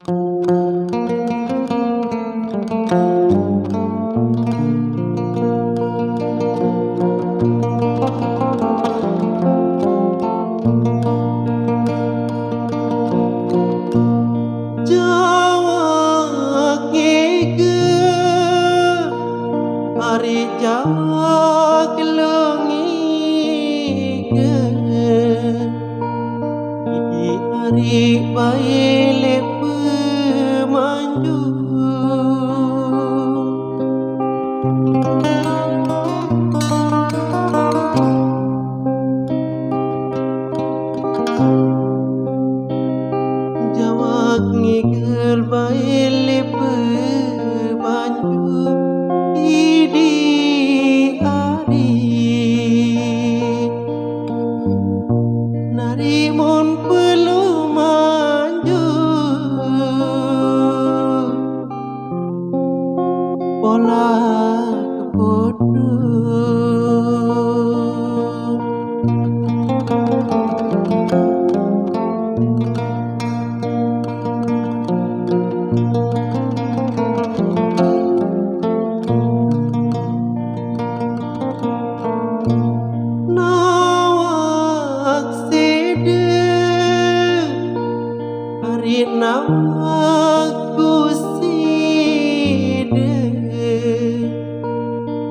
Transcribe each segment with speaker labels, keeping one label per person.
Speaker 1: Ari Jawa kelengi idi ari baile pemanju Jawa ngigel baile pemanju idi ari narimun pelumanju pola kepodo namaku side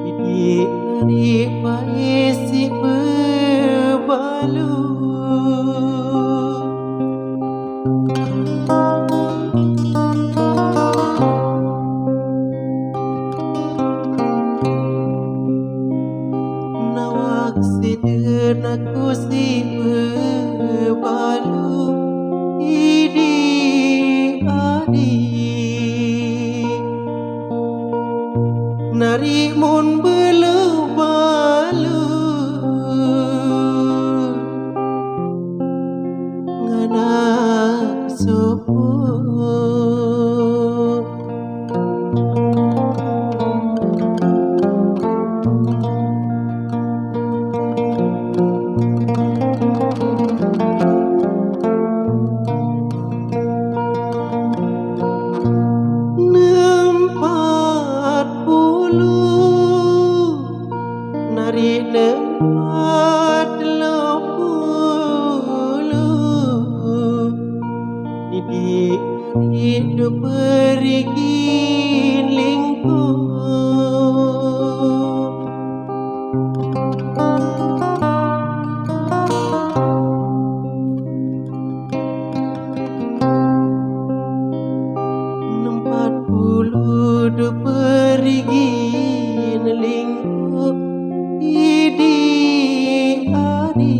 Speaker 1: idi ari paisi bebalu nawak side naku si bebalu idi narimun belubalu ngana sopo nari nempat lepulu idi hidup perigi lingkup nempat puluh de perigi lingkup idi ari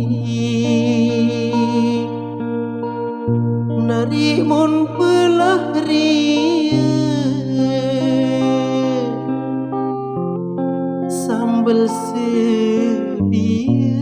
Speaker 1: narimun pelahri sambal sedia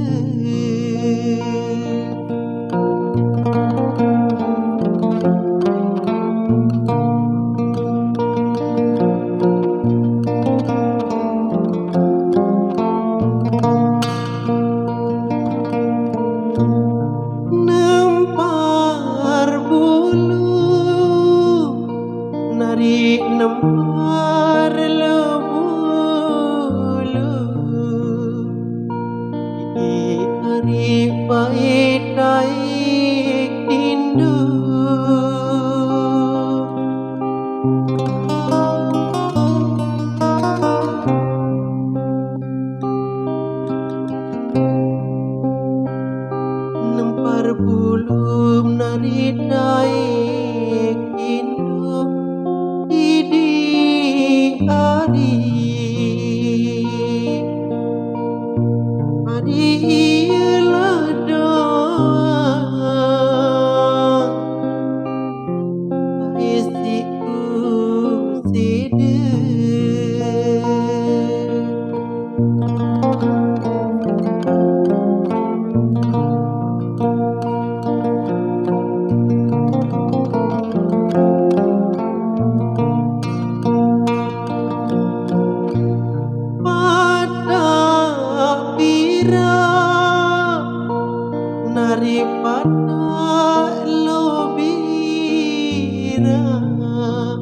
Speaker 1: nari nempar lebulu idi ari paitai tindu nempar bulu nari dai tindu idi kira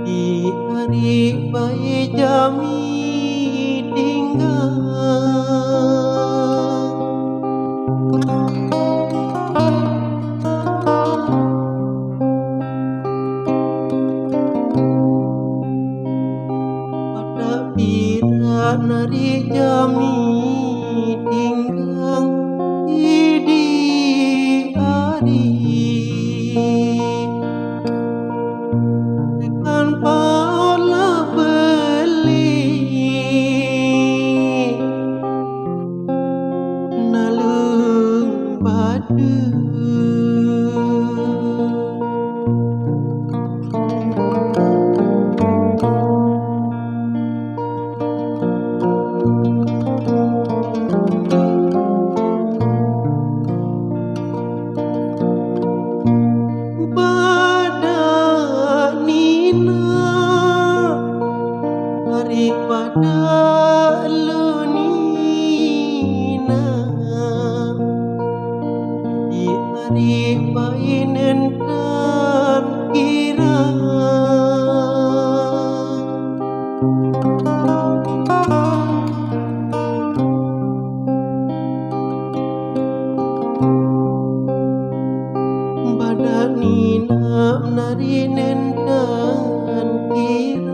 Speaker 1: di hari baik jami tinggal pada pira nari jami tinggal di hari tekan pala beli nalung badu daripada lunina di hari bainen dan kira badanina narinen dan kira